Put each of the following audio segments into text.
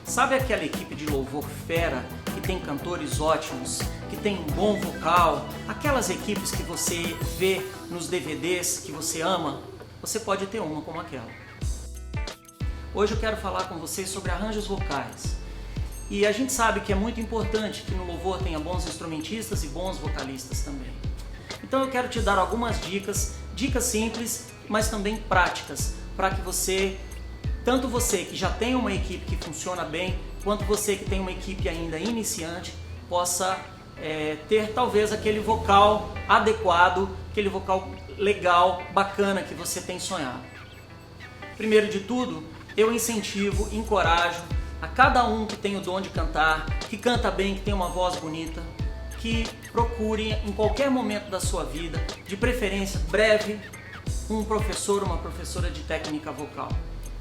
Sabe aquela equipe de louvor fera, que tem cantores ótimos, que tem um bom vocal, aquelas equipes que você vê nos DVDs que você ama? Você pode ter uma como aquela. Hoje eu quero falar com vocês sobre arranjos vocais. E a gente sabe que é muito importante que no louvor tenha bons instrumentistas e bons vocalistas também. Então eu quero te dar algumas dicas simples, mas também práticas, para que você, tanto você que já tem uma equipe que funciona bem, quanto você que tem uma equipe ainda iniciante, possa ter talvez aquele vocal adequado, aquele vocal legal, bacana que você tem sonhado. Primeiro de tudo, eu incentivo, encorajo a cada um que tem o dom de cantar, que canta bem, que tem uma voz bonita, que procure em qualquer momento da sua vida, de preferência breve, um professor, uma professora de técnica vocal.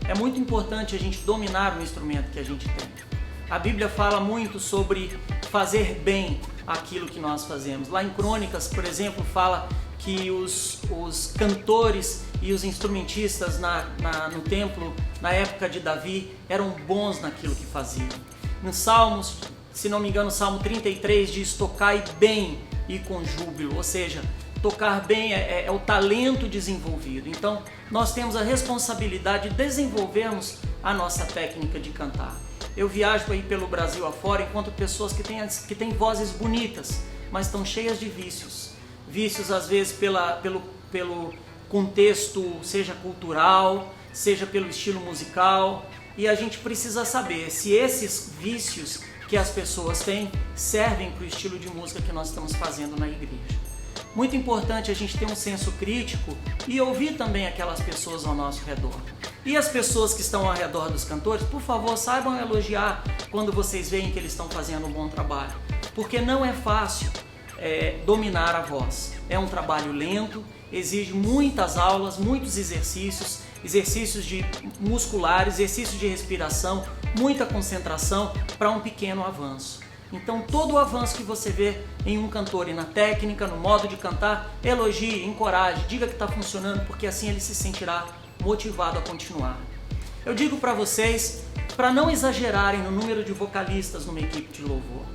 É muito importante a gente dominar o instrumento que a gente tem. A Bíblia fala muito sobre fazer bem aquilo que nós fazemos. Lá em Crônicas, por exemplo, fala que os cantores e os instrumentistas no templo, na época de Davi, eram bons naquilo que faziam. Nos Salmos, se não me engano, o Salmo 33 diz: tocai bem e com júbilo, ou seja, tocar bem é o talento desenvolvido. Então, nós temos a responsabilidade de desenvolvermos a nossa técnica de cantar. Eu viajo aí pelo Brasil afora, encontro pessoas que têm vozes bonitas, mas estão cheias de vícios. Vícios, às vezes, pelo contexto, seja cultural, seja pelo estilo musical. E a gente precisa saber se esses vícios que as pessoas têm servem para o estilo de música que nós estamos fazendo na igreja. Muito importante a gente ter um senso crítico e ouvir também aquelas pessoas ao nosso redor. E as pessoas que estão ao redor dos cantores, por favor, saibam elogiar quando vocês veem que eles estão fazendo um bom trabalho. Porque não é fácil dominar a voz. É um trabalho lento, exige muitas aulas, muitos exercícios musculares, exercícios de respiração, muita concentração para um pequeno avanço. Então todo o avanço que você vê em um cantor e na técnica, no modo de cantar, elogie, encoraje, diga que está funcionando, porque assim ele se sentirá motivado a continuar. Eu digo para vocês, para não exagerarem no número de vocalistas numa equipe de louvor.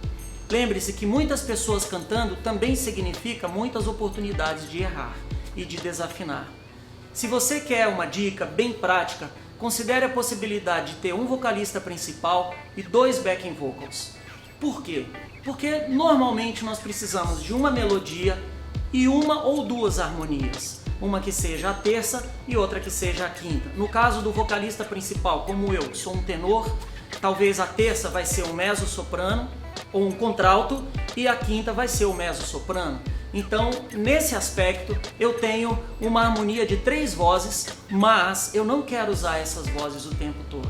Lembre-se que muitas pessoas cantando também significa muitas oportunidades de errar e de desafinar. Se você quer uma dica bem prática, considere a possibilidade de ter um vocalista principal e 2 backing vocals. Por quê? Porque normalmente nós precisamos de uma melodia e 1 ou 2 harmonias. Uma que seja a terça e outra que seja a quinta. No caso do vocalista principal, como eu, sou um tenor, talvez a terça vai ser um mezzo-soprano ou um contralto e a quinta vai ser o mezzo-soprano. Então, nesse aspecto, eu tenho uma harmonia de 3 vozes, mas eu não quero usar essas vozes o tempo todo.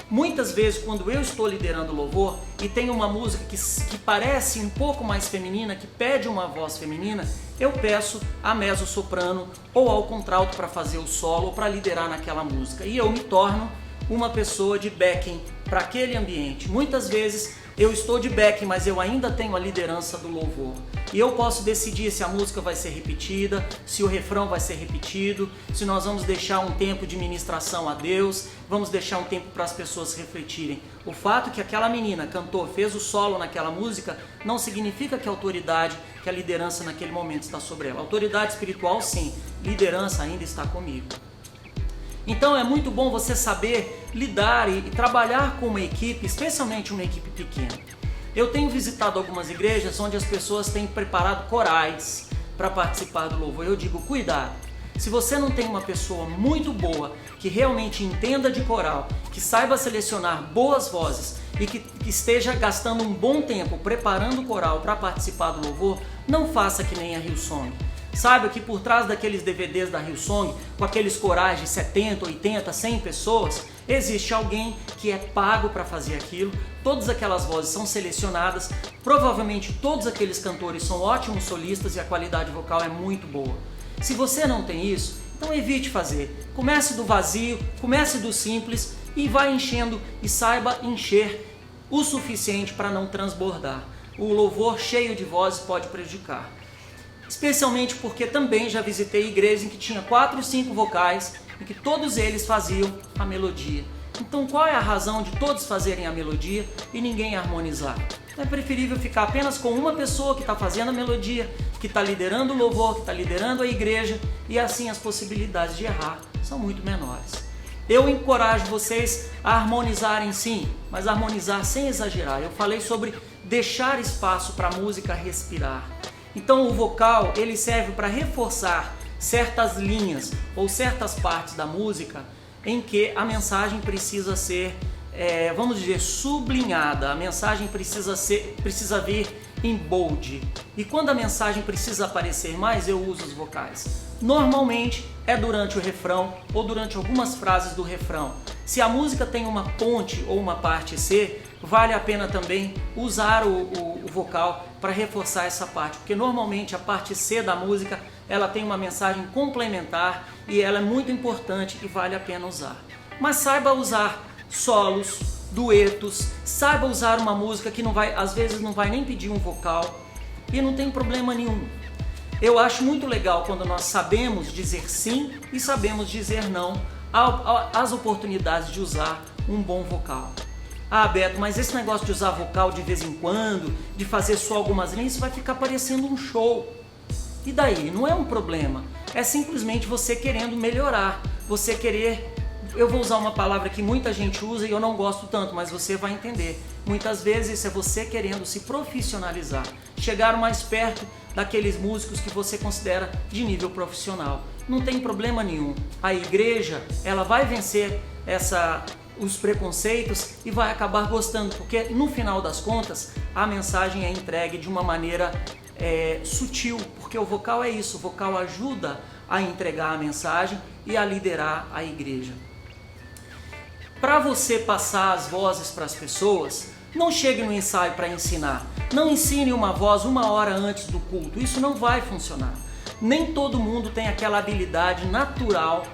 Muitas vezes, quando eu estou liderando louvor e tem uma música que parece um pouco mais feminina, que pede uma voz feminina, eu peço a mezzo-soprano ou ao contralto para fazer o solo ou para liderar naquela música. E eu me torno uma pessoa de backing para aquele ambiente. Muitas vezes eu estou de backing, mas eu ainda tenho a liderança do louvor. E eu posso decidir se a música vai ser repetida, se o refrão vai ser repetido, se nós vamos deixar um tempo de ministração a Deus, vamos deixar um tempo para as pessoas refletirem. O fato que aquela menina cantou, fez o solo naquela música, não significa que a autoridade, que a liderança naquele momento está sobre ela. Autoridade espiritual, sim, liderança ainda está comigo. Então é muito bom você saber lidar e trabalhar com uma equipe, especialmente uma equipe pequena. Eu tenho visitado algumas igrejas onde as pessoas têm preparado corais para participar do louvor. Eu digo, cuidado. Se você não tem uma pessoa muito boa, que realmente entenda de coral, que saiba selecionar boas vozes e que esteja gastando um bom tempo preparando o coral para participar do louvor, não faça que nem a Hillsong. Saiba que por trás daqueles DVDs da Hillsong, com aqueles corais de 70, 80, 100 pessoas, existe alguém que é pago para fazer aquilo, todas aquelas vozes são selecionadas, provavelmente todos aqueles cantores são ótimos solistas e a qualidade vocal é muito boa. Se você não tem isso, então evite fazer. Comece do vazio, comece do simples e vá enchendo e saiba encher o suficiente para não transbordar. O louvor cheio de vozes pode prejudicar. Especialmente porque também já visitei igrejas em que tinha 4 ou 5 vocais e que todos eles faziam a melodia. Então qual é a razão de todos fazerem a melodia e ninguém harmonizar? É preferível ficar apenas com uma pessoa que está fazendo a melodia, que está liderando o louvor, que está liderando a igreja, e assim as possibilidades de errar são muito menores. Eu encorajo vocês a harmonizarem sim, mas harmonizar sem exagerar. Eu falei sobre deixar espaço para a música respirar. Então o vocal ele serve para reforçar certas linhas ou certas partes da música em que a mensagem precisa ser, vamos dizer, sublinhada. A mensagem precisa vir em bold. E quando a mensagem precisa aparecer mais, eu uso os vocais. Normalmente é durante o refrão ou durante algumas frases do refrão. Se a música tem uma ponte ou uma parte C, vale a pena também usar o vocal para reforçar essa parte, porque normalmente a parte C da música ela tem uma mensagem complementar e ela é muito importante e vale a pena usar. Mas saiba usar solos, duetos, saiba usar uma música que às vezes não vai nem pedir um vocal e não tem problema nenhum. Eu acho muito legal quando nós sabemos dizer sim e sabemos dizer não às oportunidades de usar um bom vocal. Ah, Beto, mas esse negócio de usar vocal de vez em quando, de fazer só algumas linhas, isso vai ficar parecendo um show. E daí? Não é um problema. É simplesmente você querendo melhorar. Você querer... Eu vou usar uma palavra que muita gente usa e eu não gosto tanto, mas você vai entender. Muitas vezes isso é você querendo se profissionalizar. Chegar mais perto daqueles músicos que você considera de nível profissional. Não tem problema nenhum. A igreja, ela vai vencer os preconceitos e vai acabar gostando, porque no final das contas a mensagem é entregue de uma maneira sutil, porque o vocal é isso, o vocal ajuda a entregar a mensagem e a liderar a igreja. Para você passar as vozes para as pessoas, não chegue no ensaio para ensinar, não ensine uma voz 1 hora antes do culto, isso não vai funcionar. Nem todo mundo tem aquela habilidade natural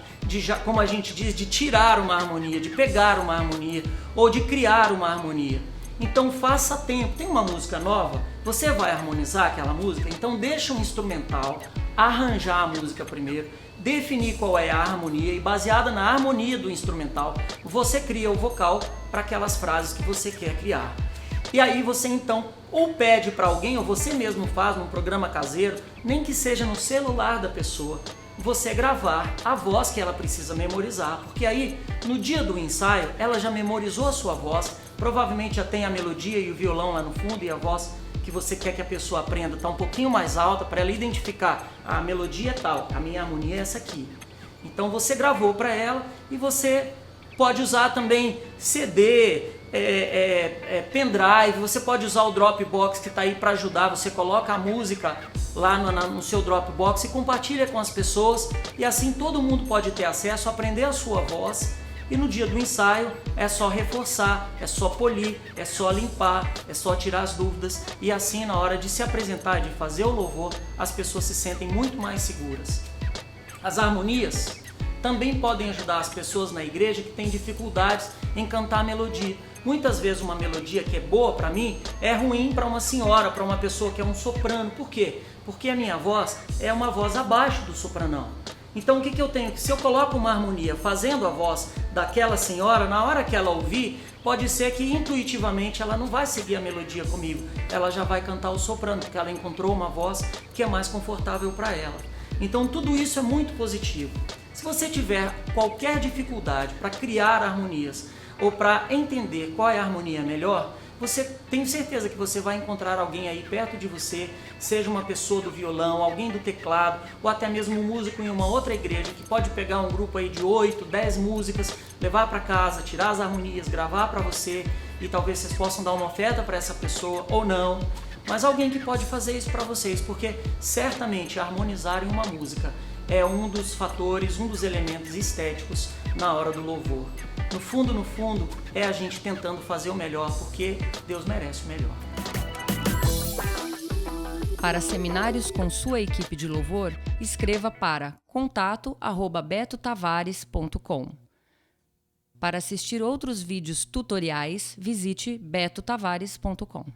como a gente diz, de tirar uma harmonia, de pegar uma harmonia ou de criar uma harmonia. Então faça tempo. Tem uma música nova, você vai harmonizar aquela música, então deixa um instrumental, arranjar a música primeiro, definir qual é a harmonia e baseada na harmonia do instrumental, você cria o vocal para aquelas frases que você quer criar. E aí você então ou pede para alguém ou você mesmo faz num programa caseiro, nem que seja no celular da pessoa, você gravar a voz que ela precisa memorizar, porque aí no dia do ensaio ela já memorizou a sua voz, provavelmente já tem a melodia e o violão lá no fundo e a voz que você quer que a pessoa aprenda está um pouquinho mais alta para ela identificar a melodia é tal, a minha harmonia é essa aqui. Então você gravou para ela e você pode usar também CD, pendrive, você pode usar o Dropbox que está aí para ajudar, você coloca a música lá no seu Dropbox e compartilha com as pessoas e assim todo mundo pode ter acesso, aprender a sua voz e no dia do ensaio é só reforçar, é só polir, é só limpar, é só tirar as dúvidas e assim na hora de se apresentar, de fazer o louvor, as pessoas se sentem muito mais seguras. As harmonias também podem ajudar as pessoas na igreja que têm dificuldades em cantar a melodia. Muitas vezes uma melodia que é boa para mim é ruim para uma senhora, para uma pessoa que é um soprano. Por quê? Porque a minha voz é uma voz abaixo do sopranão. Então o que eu tenho? Se eu coloco uma harmonia fazendo a voz daquela senhora, na hora que ela ouvir, pode ser que intuitivamente ela não vai seguir a melodia comigo. Ela já vai cantar o soprano, porque ela encontrou uma voz que é mais confortável para ela. Então tudo isso é muito positivo. Se você tiver qualquer dificuldade para criar harmonias ou para entender qual é a harmonia melhor, tenho certeza que você vai encontrar alguém aí perto de você, seja uma pessoa do violão, alguém do teclado, ou até mesmo um músico em uma outra igreja que pode pegar um grupo aí de 8, 10 músicas, levar para casa, tirar as harmonias, gravar para você e talvez vocês possam dar uma oferta para essa pessoa ou não. Mas alguém que pode fazer isso para vocês, porque certamente harmonizar em uma música é um dos fatores, um dos elementos estéticos na hora do louvor. No fundo, é a gente tentando fazer o melhor, porque Deus merece o melhor. Para seminários com sua equipe de louvor, escreva para contato@betotavares.com. Para assistir outros vídeos tutoriais, visite betotavares.com.